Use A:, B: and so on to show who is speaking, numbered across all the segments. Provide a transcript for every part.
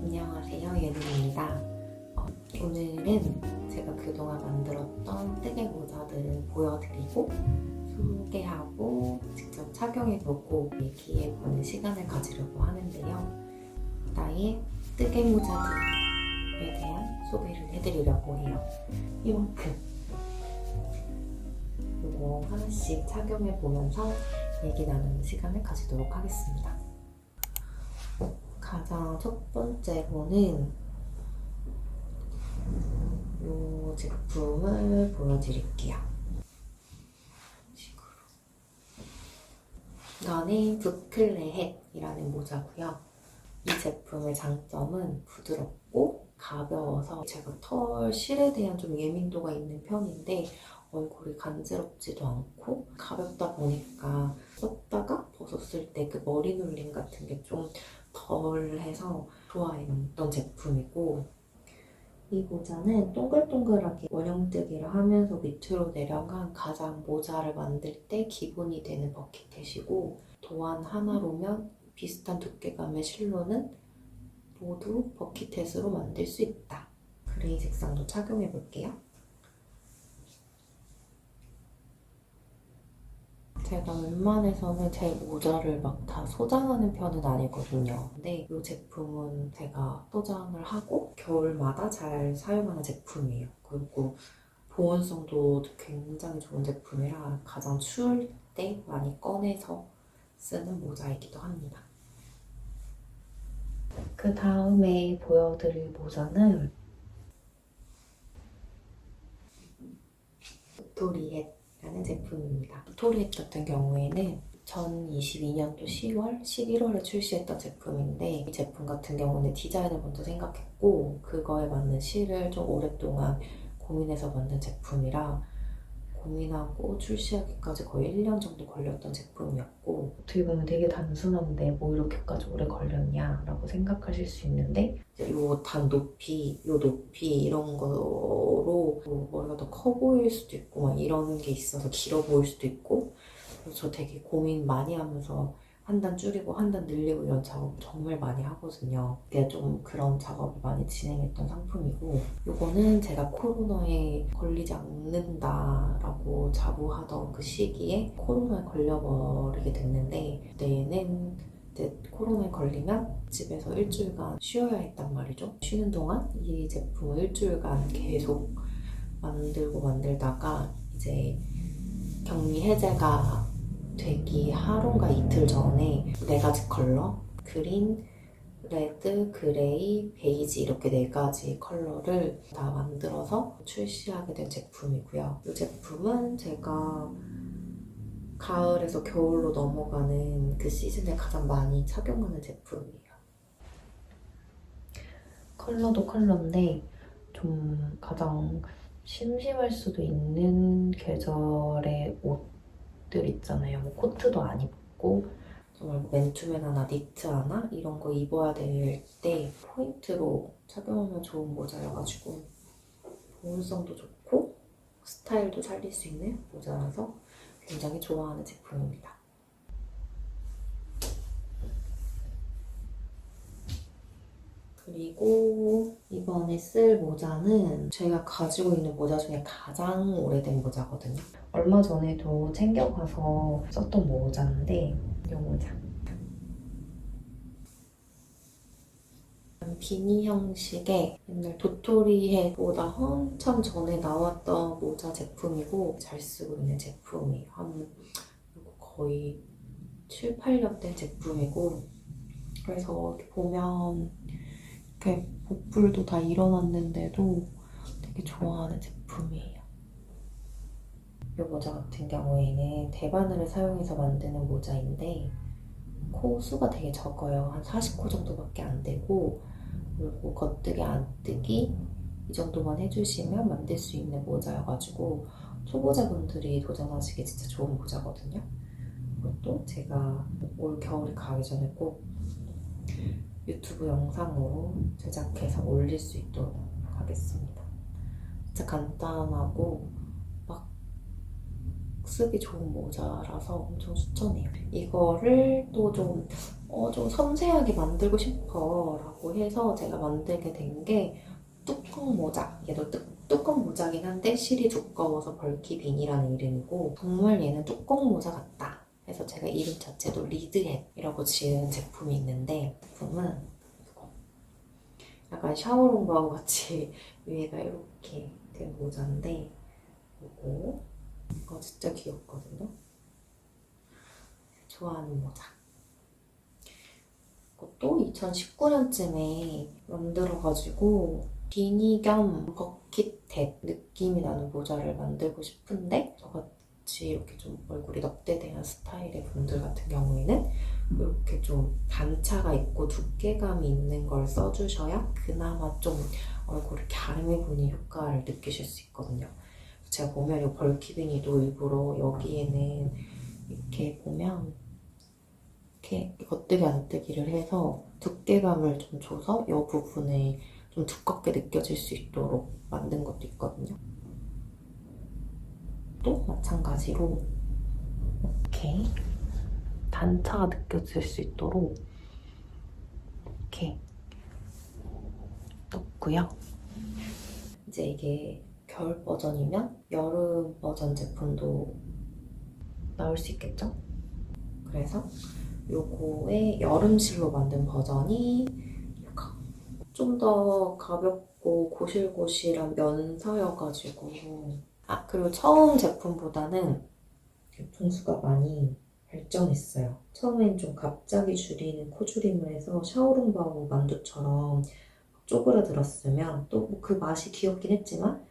A: 안녕하세요, 예능입니다. 오늘은 제가 그동안 만들었던 뜨개 모자들 보여드리고 소개하고 직접 착용해보고 얘기해보는 시간을 가지려고 하는데요. 나의 뜨개 모자들에 대한 소개를 해드리려고 해요. 이만큼 이거 하나씩 착용해보면서 얘기 나누는 시간을 가지도록 하겠습니다. 가장 첫 번째로는 이 제품을 보여드릴게요. 식으로. 이거는 부클레햇이라는 모자고요. 이 제품의 장점은 부드럽고 가벼워서 제가 털 실에 대한 좀 예민도가 있는 편인데 얼굴이 간지럽지도 않고 가볍다 보니까 썼다가 벗었을 때 그 머리 눌림 같은 게 좀 덜해서 좋아했던 제품이고, 이 모자는 동글동글하게 원형뜨기를 하면서 밑으로 내려간 가장 모자를 만들 때 기본이 되는 버킷햇이고, 도안 하나로면 비슷한 두께감의 실로는 모두 버킷햇으로 만들 수 있다. 그레이 색상도 착용해볼게요. 제가 웬만해서는 제 모자를 막 다 소장하는 편은 아니거든요. 근데 이 제품은 제가 소장을 하고 겨울마다 잘 사용하는 제품이에요. 그리고 보온성도 굉장히 좋은 제품이라 가장 추울 때 많이 꺼내서 쓰는 모자이기도 합니다. 그 다음에 보여드릴 모자는 도토리햇이라는 제품입니다. 도토리햇 같은 경우에는 2022년도 10월, 11월에 출시했던 제품인데, 이 제품 같은 경우는 디자인을 먼저 생각했고 그거에 맞는 실을 좀 오랫동안 고민해서 만든 제품이라 고민하고 출시하기까지 거의 1년 정도 걸렸던 제품이었고, 어떻게 보면 되게 단순한데 뭐 이렇게까지 오래 걸렸냐 라고 생각하실 수 있는데, 요 단 높이, 요 높이 이런 거로 뭐 머리가 더 커 보일 수도 있고 막 이런 게 있어서 길어 보일 수도 있고, 그래서 저 되게 고민 많이 하면서 한 단 줄이고 한 단 늘리고 이런 작업 정말 많이 하거든요. 그게 좀 그런 작업을 많이 진행했던 상품이고, 이거는 제가 코로나에 걸리지 않는다라고 자부하던 그 시기에 코로나에 걸려버리게 됐는데, 그때는 이제 코로나에 걸리면 집에서 일주일간 쉬어야 했단 말이죠. 쉬는 동안 이 제품을 일주일간 계속 만들고 만들다가 이제 격리 해제가 되기 하루인가 이틀 전에 4가지 컬러, 그린, 레드, 그레이, 베이지 이렇게 4가지 컬러를 다 만들어서 출시하게 된 제품이고요. 이 제품은 제가 가을에서 겨울로 넘어가는 그 시즌에 가장 많이 착용하는 제품이에요. 컬러도 컬러인데 좀 가장 심심할 수도 있는 계절의 옷들 있잖아요. 뭐 코트도 안 입고 정말 맨투맨 하나, 니트 하나 이런 거 입어야 될 때 포인트로 착용하면 좋은 모자여가지고 보온성도 좋고 스타일도 살릴 수 있는 모자라서 굉장히 좋아하는 제품입니다. 그리고 이번에 쓸 모자는 제가 가지고 있는 모자 중에 가장 오래된 모자거든요. 얼마 전에도 챙겨가서 썼던 모자인데 이 모자. 비니 형식의 옛날 도토리햇보다 한참 전에 나왔던 모자 제품이고 잘 쓰고 있는 제품이에요. 거의 7, 8년 된 제품이고, 그래서 이렇게 보면 이렇게 복불도 다 일어났는데도 되게 좋아하는 제품이에요. 이 모자 같은 경우에는 대바늘을 사용해서 만드는 모자인데 코 수가 되게 적어요. 한 40코 정도밖에 안 되고, 그리고 겉뜨기, 안뜨기 이 정도만 해주시면 만들 수 있는 모자여가지고 초보자분들이 도전하시기 진짜 좋은 모자거든요. 이것도 제가 올 겨울이 가기 전에 꼭 유튜브 영상으로 제작해서 올릴 수 있도록 하겠습니다. 진짜 간단하고 막 쓰기 좋은 모자라서 엄청 추천해요. 이거를 또 좀 섬세하게 만들고 싶어 라고 해서 제가 만들게 된 게 뚜껑 모자. 얘도 뚜껑 모자긴 한데 실이 두꺼워서 벌키빈이라는 이름이고 정말 얘는 뚜껑 모자 같다 해서 제가 이름 자체도 리드햇이라고 지은 제품이 있는데 제품은 이거 약간 샤오롱바오 같이 위에가 이렇게 된 모자인데 이거 진짜 귀엽거든요. 좋아하는 모자. 이것도 2019년쯤에 만들어가지고 비니 겸 버킷햇 느낌이 나는 모자를 만들고 싶은데 저같이 이렇게 좀 얼굴이 넉대대한 스타일의 분들 같은 경우에는 이렇게 좀 단차가 있고 두께감이 있는 걸 써주셔야 그나마 좀 얼굴을 갸름해 보이는 효과를 느끼실 수 있거든요. 제가 보면 이 벌키빈이도 일부러 여기에는 이렇게 보면 이렇게 겉뜨기 안뜨기를 해서 두께감을 좀 줘서 이 부분에 좀 두껍게 느껴질 수 있도록 만든 것도 있거든요. 또 마찬가지로 이렇게 단차가 느껴질 수 있도록 이렇게 넣고요. 이제 이게 겨울 버전이면 여름 버전 제품도 나올 수 있겠죠? 그래서 요거의 여름실로 만든 버전이 좀 더 가볍고 고실고실한 면사여가지고 그리고 처음 제품보다는 종수가 많이 발전했어요. 처음엔 좀 갑자기 줄이는 코줄임을 해서 샤오롱바오 만두처럼 쪼그라들었으면 또 그 맛이 귀엽긴 했지만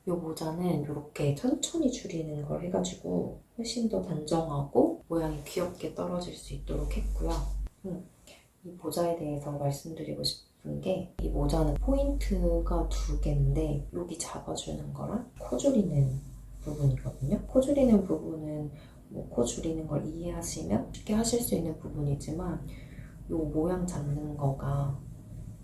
A: 이 모자는 이렇게 천천히 줄이는 걸 해가지고 훨씬 더 단정하고 모양이 귀엽게 떨어질 수 있도록 했고요. 이 모자에 대해서 말씀드리고 싶은 게 이 모자는 포인트가 2개인데 여기 잡아주는 거랑 코 줄이는 부분이거든요. 코 줄이는 부분은 코 줄이는 걸 이해하시면 쉽게 하실 수 있는 부분이지만 이 모양 잡는 거가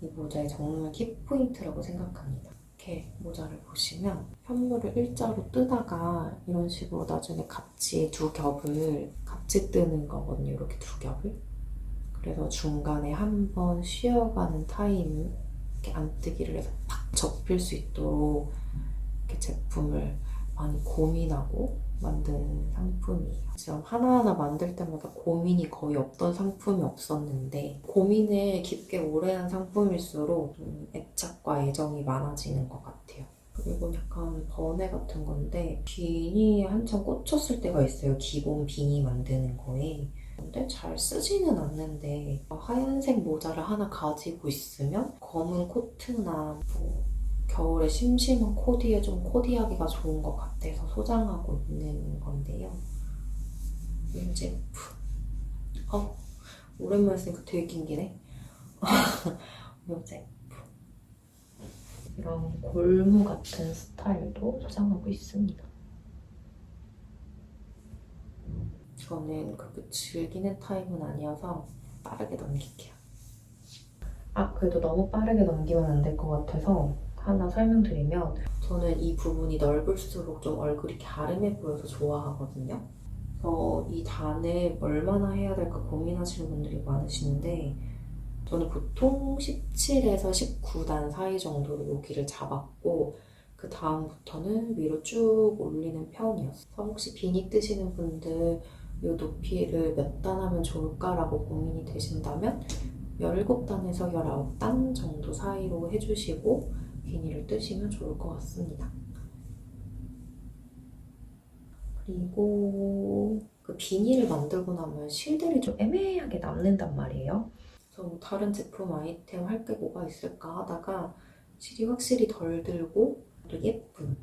A: 이 모자의 정말 키포인트라고 생각합니다. 이렇게 모자를 보시면 현물을 일자로 뜨다가 이런 식으로 나중에 같이 같이 뜨는 거거든요. 이렇게 2겹을. 그래서 중간에 한 번 쉬어가는 타임 이렇게 안뜨기를 해서 팍 접힐 수 있도록 이렇게 제품을 많이 고민하고 만든 상품이에요. 지금 하나하나 만들 때마다 고민이 거의 없던 상품이 없었는데 고민을 깊게 오래 한 상품일수록 좀 애착과 애정이 많아지는 것 같아요. 그리고 약간 번외 같은 건데 비니에 한참 꽂혔을 때가 있어요. 기본 비니 만드는 거에. 근데 잘 쓰지는 않는데 하얀색 모자를 하나 가지고 있으면 검은 코트나 겨울에 심심한 코디에 좀 코디하기가 좋은 것 같아서 소장하고 있는 건데요. 이 제품. 오랜만에 쓰니까 되게 긴기네. 이 제품. 이런 골무 같은 스타일도 소장하고 있습니다. 저는 그렇게 즐기는 타입은 아니어서 빠르게 넘길게요. 그래도 너무 빠르게 넘기면 안 될 것 같아서 하나 설명드리면 저는 이 부분이 넓을수록 좀 얼굴이 갸름해 보여서 좋아하거든요. 그래서 이 단을 얼마나 해야 될까 고민하시는 분들이 많으신데 저는 보통 17에서 19단 사이 정도로 여기를 잡았고 그 다음부터는 위로 쭉 올리는 편이었어요. 혹시 비니 뜨시는 분들 이 높이를 몇 단 하면 좋을까라고 고민이 되신다면 17단에서 19단 정도 사이로 해주시고 비니를 뜨시면 좋을 것 같습니다. 그리고 그 비니를 만들고 나면 실들이 좀 애매하게 남는단 말이에요. 그래서 다른 제품 아이템 할 게 뭐가 있을까 하다가 실이 확실히 덜 들고 또 예쁜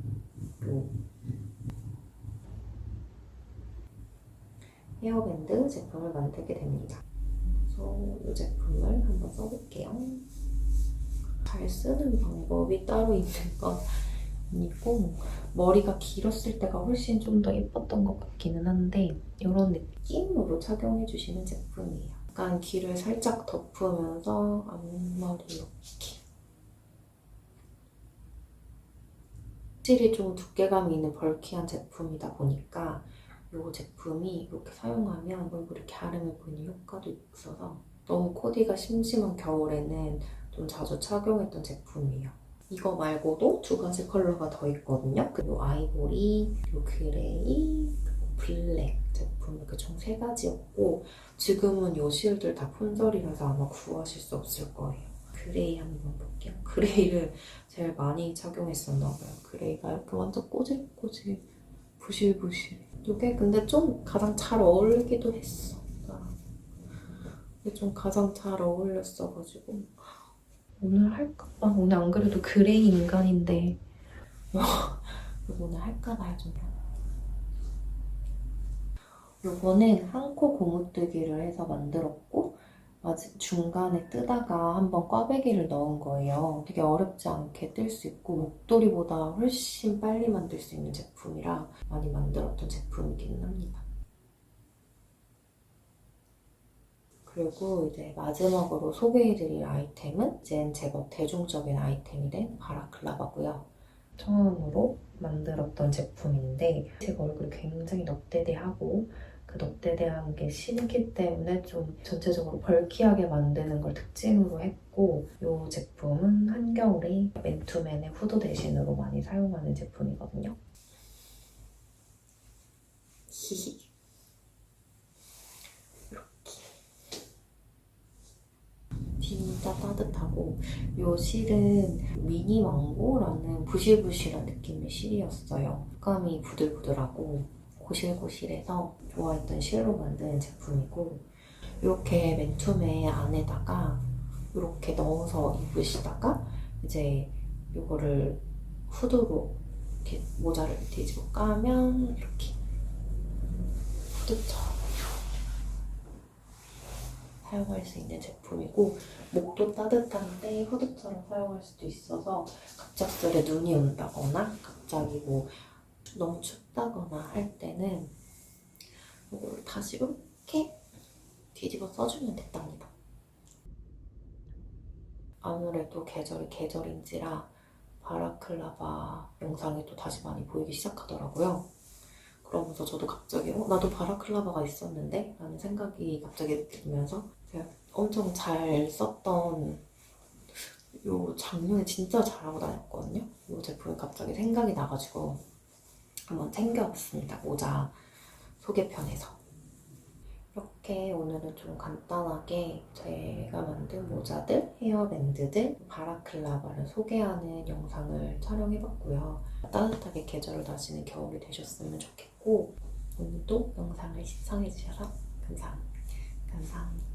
A: 헤어밴드 제품을 만들게 됩니다. 그래서 이 제품을 한번 써볼게요. 잘 쓰는 방법이 따로 있는 건 이고 머리가 길었을 때가 훨씬 좀 더 예뻤던 것 같기는 한데 이런 느낌으로 착용해주시는 제품이에요. 약간 길을 살짝 덮으면서 앞머리 이렇게. 확실히 좀 두께감이 있는 벌키한 제품이다 보니까 이 제품이 이렇게 사용하면 얼굴이 이렇게 아름해 보이는 효과도 있어서 너무 코디가 심심한 겨울에는 좀 자주 착용했던 제품이에요. 이거 말고도 두 가지 컬러가 더 있거든요. 그리고 아이보리, 그리고 그레이, 그리고 블랙 제품 이렇게 총 세 가지였고 지금은 이 실들 다 품절이라서 아마 구하실 수 없을 거예요. 그레이 한번 볼게요. 그레이를 제일 많이 착용했었나 봐요. 그레이가 이렇게 완전 꼬질꼬질 부실부실. 이게 근데 좀 가장 잘 어울리기도 했어. 나랑. 이게 좀 가장 잘 어울렸어가지고 오늘 할까봐. 오늘 안 그래도 그레이 인간인데 오늘 할까봐요 좀. 요거는 한 코 고무뜨기를 해서 만들었고 중간에 뜨다가 한번 꽈배기를 넣은 거예요. 되게 어렵지 않게 뜰 수 있고 목도리보다 훨씬 빨리 만들 수 있는 제품이라 많이 만들었던 제품이기는 합니다. 그리고 이제 마지막으로 소개해드릴 아이템은 이젠 제법 대중적인 아이템이 된 바라클라바고요. 처음으로 만들었던 제품인데 제가 얼굴이 굉장히 넙대대하고 그 넙대대한 게 심기 때문에 좀 전체적으로 벌키하게 만드는 걸 특징으로 했고 이 제품은 한겨울에 맨투맨의 후드 대신으로 많이 사용하는 제품이거든요. 진짜 따뜻하고 이 실은 미니 망고라는 부실부실한 느낌의 실이었어요. 색감이 부들부들하고 고실고실해서 좋아했던 실로 만든 제품이고 이렇게 맨투맨 안에다가 이렇게 넣어서 입으시다가 이제 이거를 후드로 이렇게 모자를 뒤집어 까면 이렇게 후드처럼 사용할 수 있는 제품이고 목도 따뜻한데 후드처럼 사용할 수도 있어서 갑작스레 눈이 온다거나 갑자기 뭐 너무 춥다거나 할 때는 이걸 다시 이렇게 뒤집어 써주면 됐답니다. 아무래도 계절이 계절인지라 바라클라바 영상이 또 다시 많이 보이기 시작하더라고요. 그러면서 저도 갑자기 나도 바라클라바가 있었는데? 라는 생각이 갑자기 들면서 제가 엄청 잘 썼던 요 작년에 진짜 잘하고 다녔거든요. 이 제품이 갑자기 생각이 나가지고 한번 챙겨봤습니다. 모자 소개편에서. 이렇게 오늘은 좀 간단하게 제가 만든 모자들, 헤어밴드들, 바라클라바를 소개하는 영상을 촬영해봤고요. 따뜻하게 계절을 다지는 겨울이 되셨으면 좋겠고 오늘도 영상을 시청해주셔서 감사합니다.